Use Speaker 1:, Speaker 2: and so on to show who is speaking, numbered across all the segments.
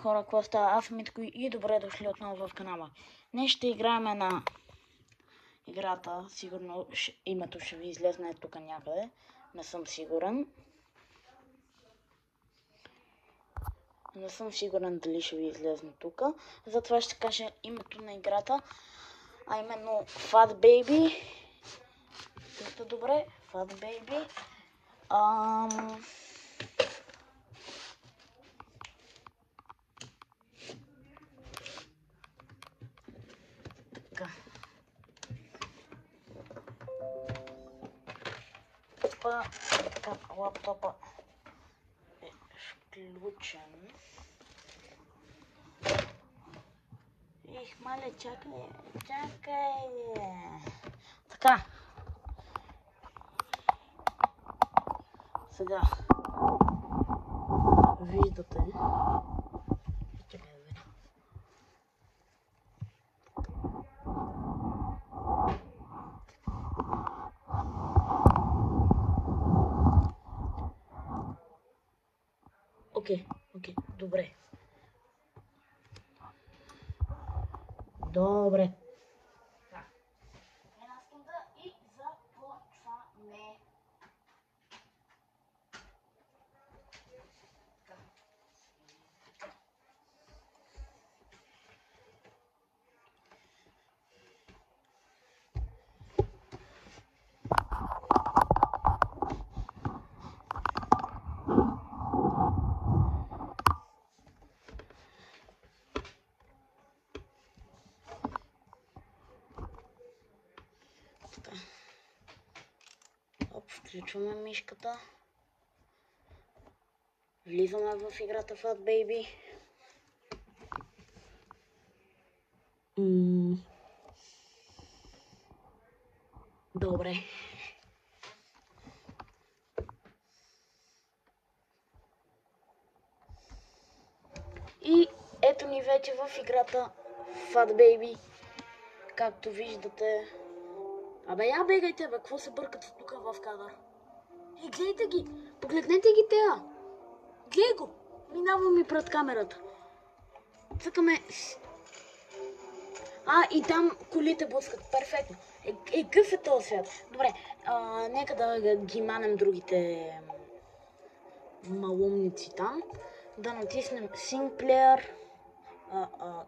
Speaker 1: хора, какво става? Аз съм Митко и добре дошли отново в канала. Днес ще играем на играта, сигурно името ще ви излезне тук някъде, не съм сигурен. Не съм сигурен дали ще ви излезне тук, затова ще кажа името на играта, а именно Fat Baby. Също добре, Fat Baby. Така, лаптопа е включен. Маля, чакай. Така. Сега. Виждате. Окей, добре. Добре. Една секунда и започваме. Включваме мишката. Влизаме в играта Fat Baby. Добре. И ето ни вече в играта Fat Baby. Както виждате. Абе, я бегайте, бе, какво се бъркате тук в кадър? Гледайте ги! Погледнете ги тея! Гледай го! Минава ми пред камерата. Цъкаме... и там колите блъскат. Перфектно. Къв е този свят? Добре, нека да ги манем другите малумници там. Да натиснем Sync Player.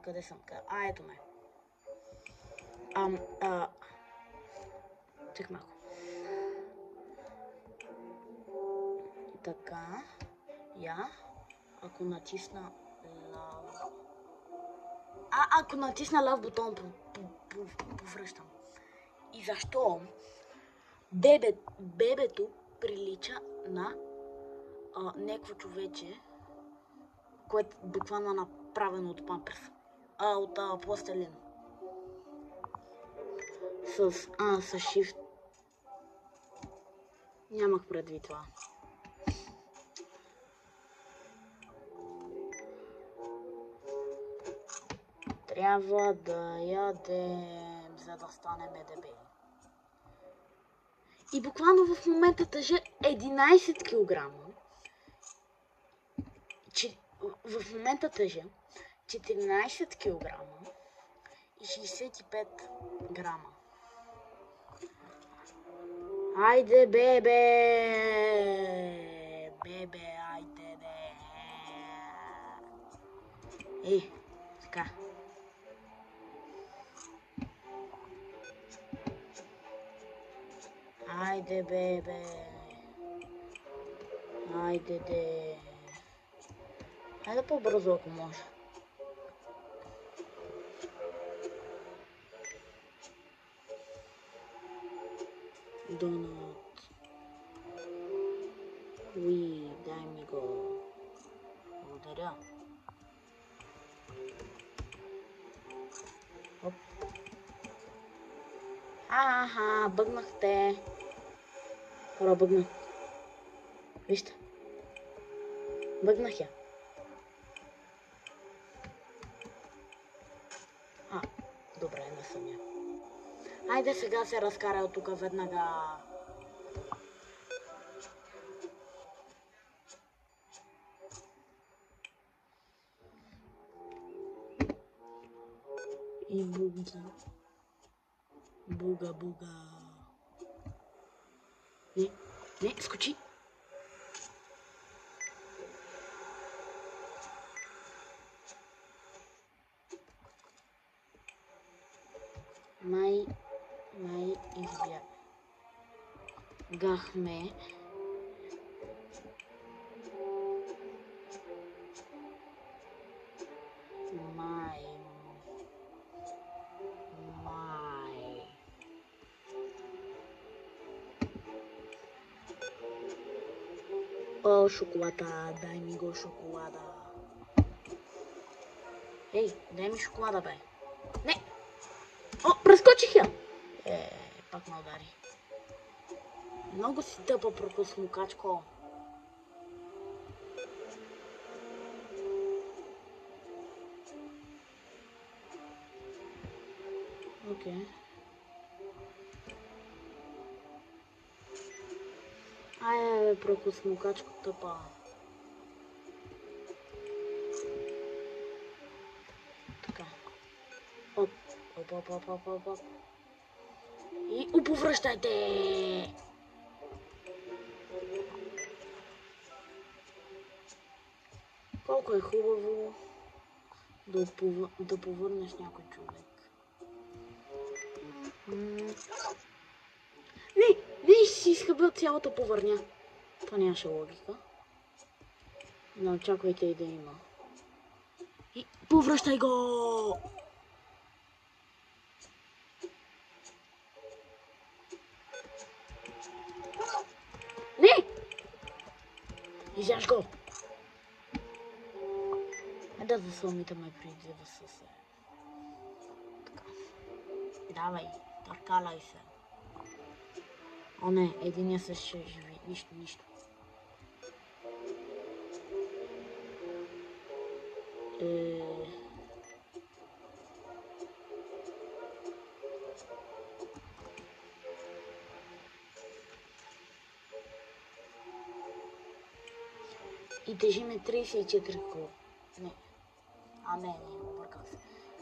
Speaker 1: Къде съм? Ето ме. Чак малко. Така. Ако натисна лав... ако натисна лав бутон, повръщам. И защо бебето прилича на някакво човече, което буквално е направено от памперс. От пластелин. С Shift. Нямах предвид това. Трябва да ядем, за да станем дебели. И буквално в момента тежа 11 кг. В момента тежа 14 кг и 65 грама. Айде, бебе! Айде, бе! Така. Айде, бебе! Айде, де! Айде по-бързо, ако може. Донат. Дай ми го. Благодаря. Оп. Бъгнахте. Хора, бъгнах. Вижте. Бъгнах я. Добре, не съм я. Айде сега се разкарай от тук веднага. И буги. Буга, буга. Не, скочи. Май избягахме. О, шоколада, дай ми го шоколада. Ей, дай ми шоколада, бе. Не! О, прескочих я! Пак ме удари. Много си тъпа, прокоснокачко. Окей. Ай, прокоснокачко тъпа. Така. Оп. И уповръщайте! Колко е хубаво да повърнеш някой човек. Виж си изхъбил цялата повърня. Това нямаше логика. Не очаквайте и да има. И повръщай го! Не! Изяж го! Да засълмите ме преди да се. Така. Давай, търкалай се. О не, единия се ще живи. Нищо. И тежиме 34 кг. Не, обърках се.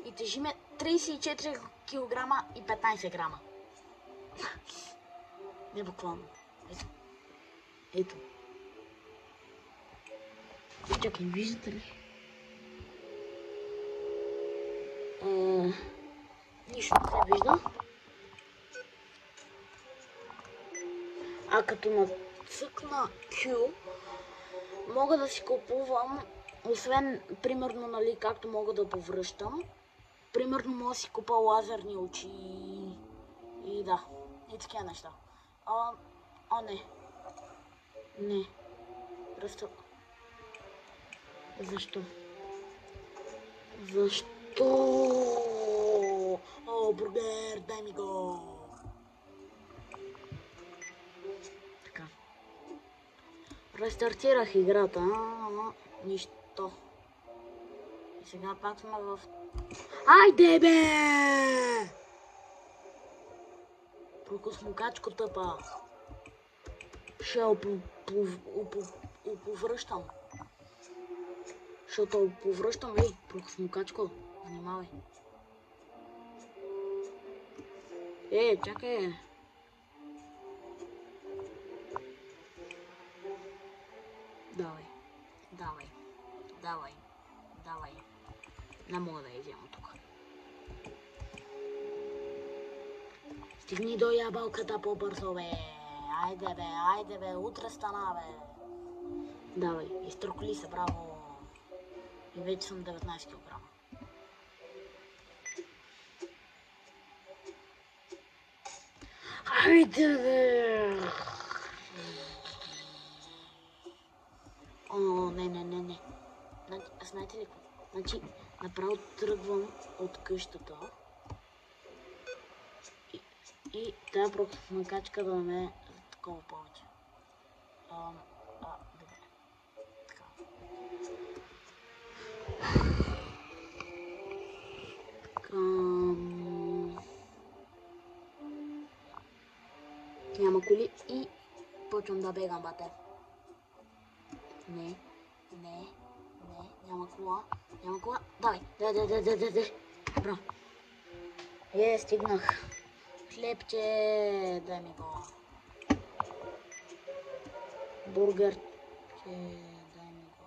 Speaker 1: И тежиме 34 кг и 15 грама. Не буквално. Ето. Чакай, виждате ли? Нищо не се вижда. А като нацъкна Q, мога да си купувам, освен, примерно, нали, както мога да повръщам, примерно мога да си купа лазерни очи и да, и такива неща. Не. Просто... Защо? О, бургер, дай ми го! Така. Рестартирах играта, но нищо. И сега пак сме в... Айде, бе! Прокосмокачко тъпа. Ще оповръщам. Защото оповръщам, прокосмокачко. Внимавай. Чакай. Давай. Не мога да я взема тук. Стигни до ябълката по-бързо, бе. Айде бе, утре стана, бе. Давай, изтрукли се, браво. И вече съм 19 кг. Айде, бе. О, не. Знаете ли какво? Значи, направо тръгвам от къщата и тази прокосмокачка да ме е такова повече. Добре. Така. Няма коли и почвам да бегам, бате. Не. Няма кола. Давай. Браво. Стигнах. Хлебче, дай ми го. Бургер, дай ми го.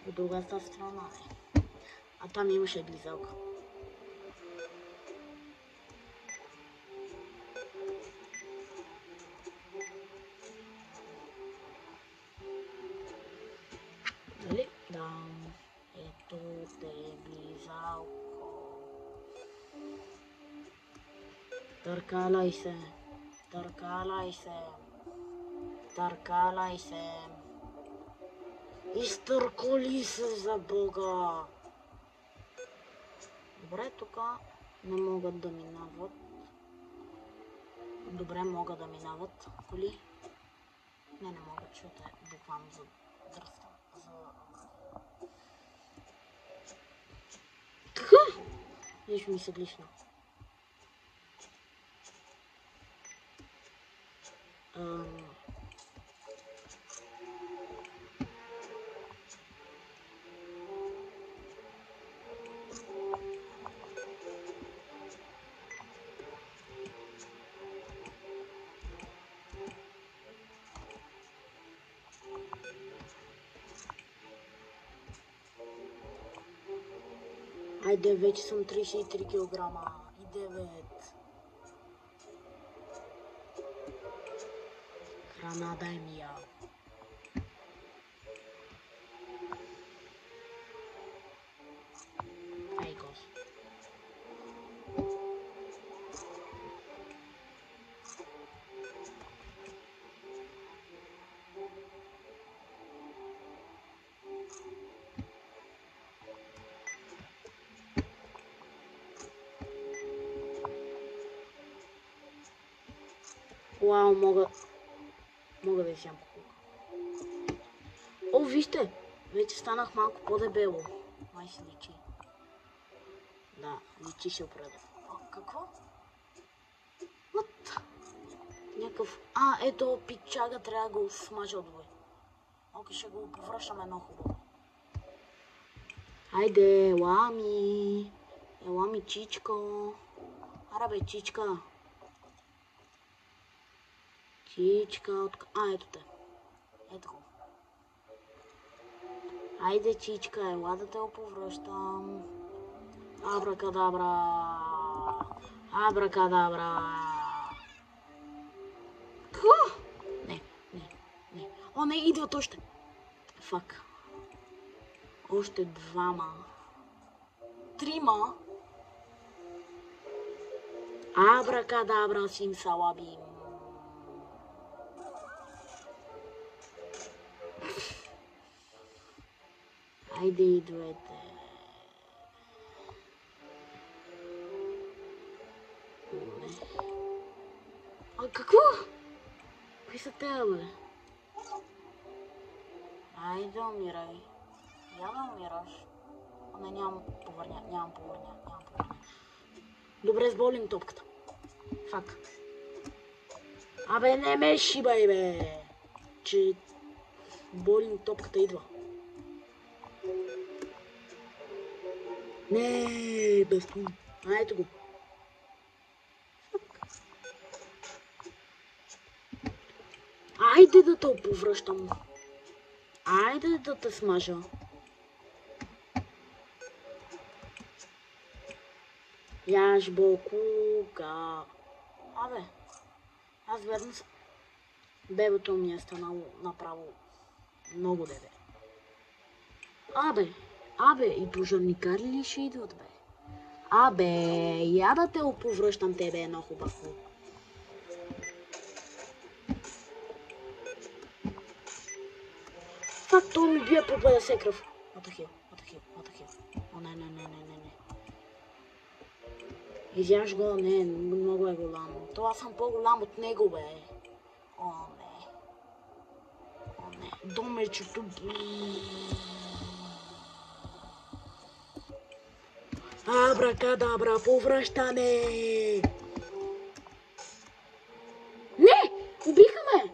Speaker 1: От другата страна е. А там имаше глизалка. Дали? Да. Ето те, глизалко. Търкалай се. Търкалай се. Търкалай се. Изтъркали се за Бога. Добре, тук не могат да минават. Добре, могат да минават коли. Не могат, защото е буквално за дръста. Така? Виж ми се лично. Айде, вече съм 33 кг и 9. Храна дай ми я. Ай, гос. Вау, мога да изям покука. О, вижте! Вече станах малко по-дебело. Май си личи. Да, личи ще определя. Какво? What? Някакъв... ето пичага, трябва да го смажа отвъй. Окей, ще го повръщаме едно хубаво. Хайде, елами. Елами, чичко. Ара бе, чичка. Чичка, ето те. Ето го. Айде, чичка, ела да те оповръщам. Абракадабра. Абракадабра. Какво? Не. О, не, идват още. Фак. Още двама. Трима. Абракадабра, симсалабим. Айде, идвайте. Какво? Кои са те, бе? Айде, умирай. Я да умираш. Не, нямам повърня. Добре, с боулинг топката. Фак. Абе, не ме шибай, бе. Че боулинг топката идва. Не, безпун. Ето го. Айде да те оповръщам. Айде да те смажа. Яш бокука. Абе, аз верно съм. Бебето ми е станало направо много дебе. Абе, и пожарникари ли ще идват, бе? Абе, я да те оповръщам тебе едно хубаво. Фак, той ми бие по 50 кръв. Атахил. О, не. Изяж го, не, много е голям. Това съм по-голям от него, бе. О, не. Домечето. Абракадабра, повръщане! Не! Убиха ме!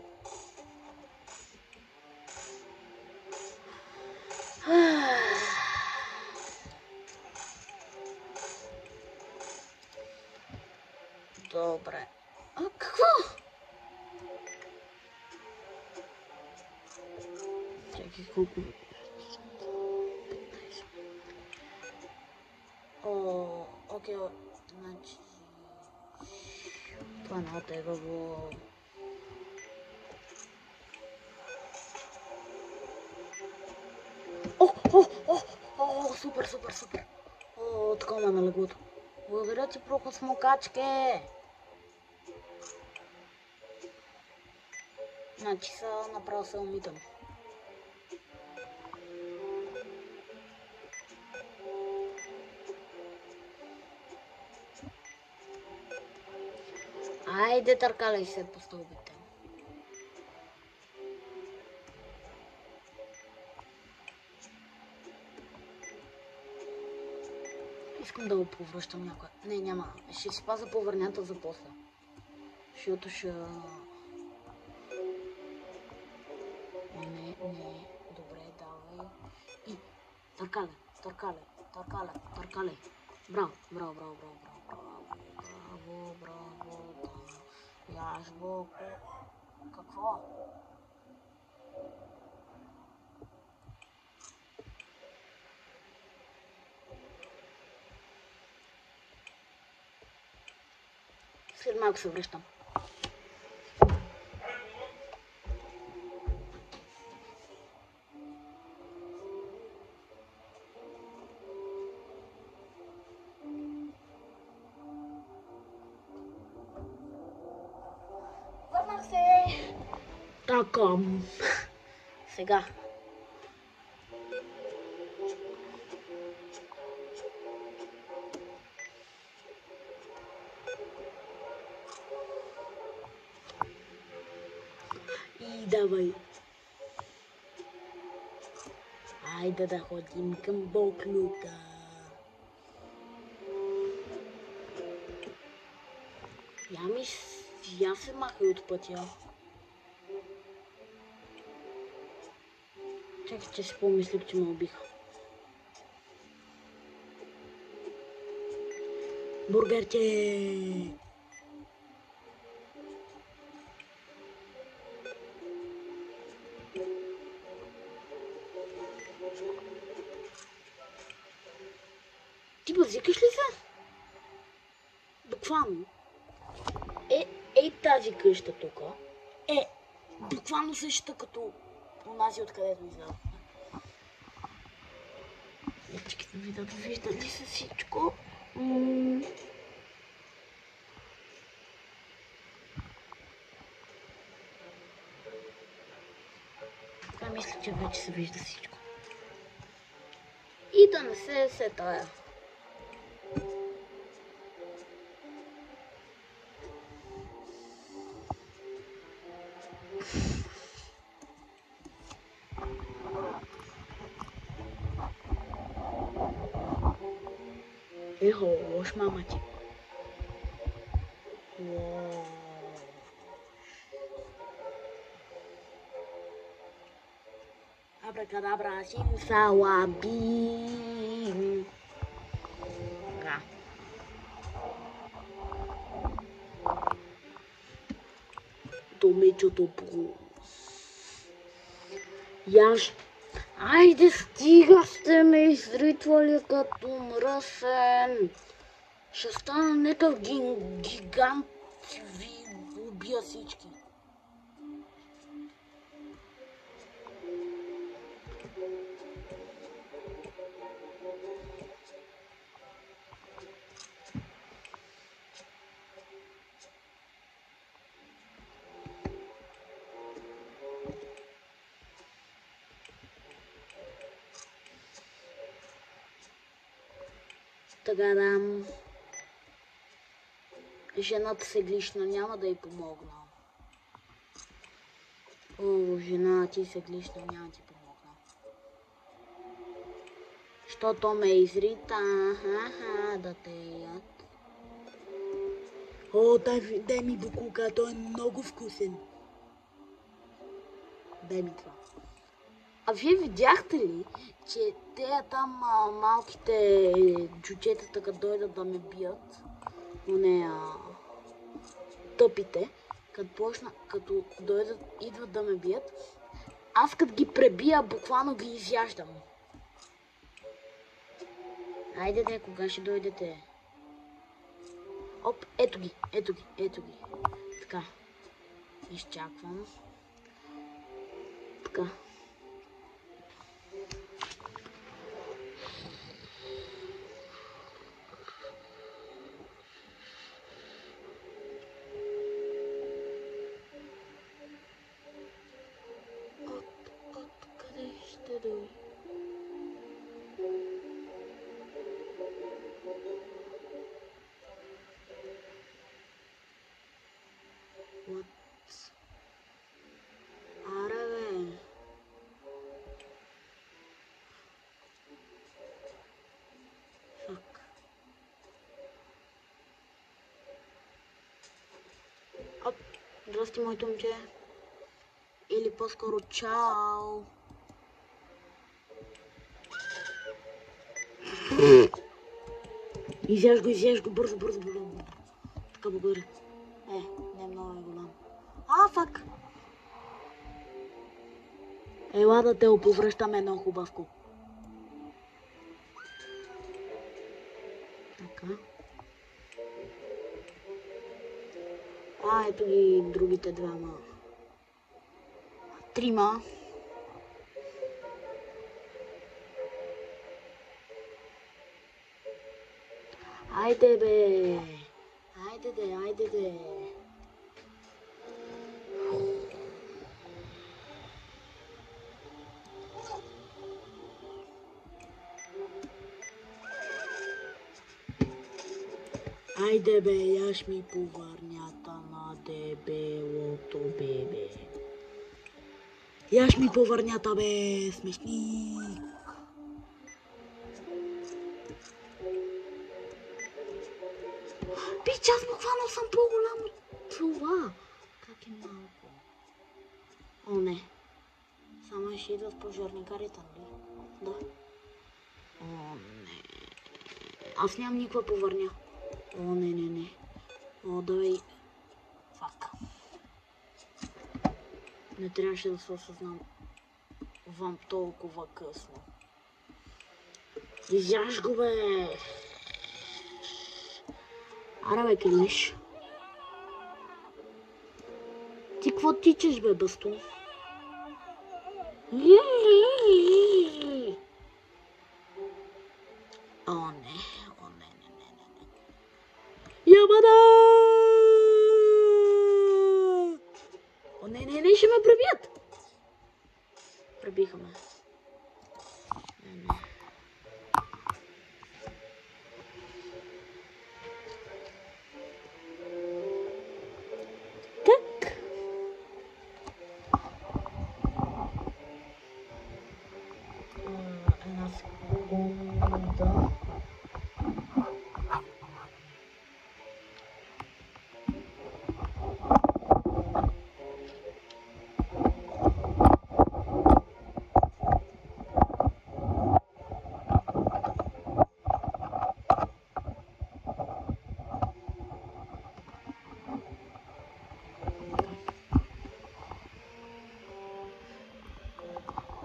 Speaker 1: Чакай колко... Окей, значи... Това не отегаво. Супер. Такова на леглото. Благодаря ти, прохосмокачке. Значи са направо се умитам. Айде, търкаляй се по стълбите. Искам да го повръщам някой. Не, няма. Ще си пазя повърнята за после. Защото ще... Не. Добре, давай. И... Търкале. Браво. Яш боко. Какво? След малко се връщам. Върнах се. Така. Сега. И давай. Айде да ходим към Боклука. Я се махай от пътя. Чакай, че си помислих, че ме убиха. Бургерче! Ти базикаш ли се? Буквално. Ей тази къща тук е буквално същата като онази, откъдето излязохме. Чакай да видя, вижда ли се всичко? Така мисля, че вече се вижда всичко. И да не се тая. Ехо, лош мама ти. Абракадабра, симсалабим. Така. Томечото по... Яш. Айде, стига сте ме изритвали като мръсен. Ще стана някакъв гигант и ви убия всички. Тагадам. Жената се глишна, няма да й помогна. О, жена, ти се глишна, няма ти помогна. Щото ме изрита, да те яд. О, дай ми букука, той е много вкусен. Дай ми това. А вие видяхте ли, че те там малките джуджетата, като дойдат да ме бият, но не тъпите, като идват да ме бият, Аз като ги пребия, буквално ги изяждам. Айде, кога ще дойдете? Оп, ето ги. Така. Изчаквам. Така. Откъде ще дойде? What? Аре, бе. Фак. Оп, здрасти, моето момче. Или по-скоро чао. Изяж го, бързо. Така, благодаря. Не много е голям. Фак. Ела да те оповръщаме едно хубавко. Така. Ето ги другите двама. Трима. Айде, бе. Айде де. Айде, бе, яш ми повърнята на дебелото бебе. Яш ми повърнята, бе, смешник. Пич, аз буквално съм по-голям от това. Как е малко? О, не. Само ще идват пожарникарите, нали? Да. О, не. Аз нямам никаква повърня. О, не. О, давай. Фак. Не трябваше да се осъзнам вам толкова късно. Изяж го, бе! Аре, бе, келеш. Ти какво тичаш, бе, бастун? О, не. Ябада! О, не, ще ме пребият! Пребиха ме. Не. Так. Една секунда.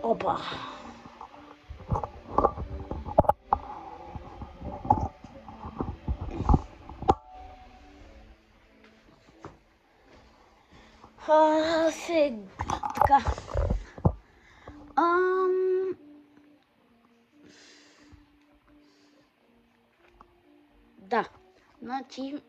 Speaker 1: Опа! Сега, така. Да, значи...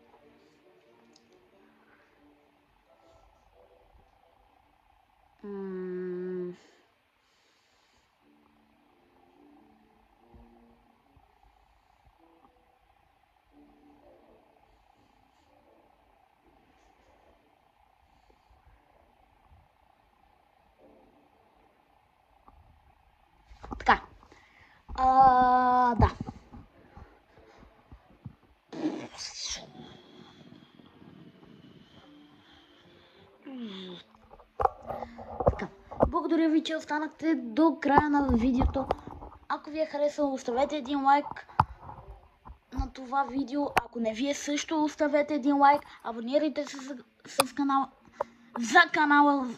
Speaker 1: Така. Да. Така. Благодаря ви, че останахте до края на видеото. Ако ви е харесало, оставете един лайк на това видео. Ако не ви е също, оставете един лайк. Абонирайте се за канала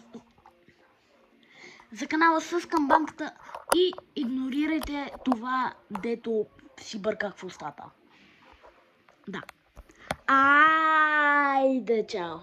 Speaker 1: за канала с камбанката и игнорирайте това, дето си бърках в устата. Да. Айде, чао!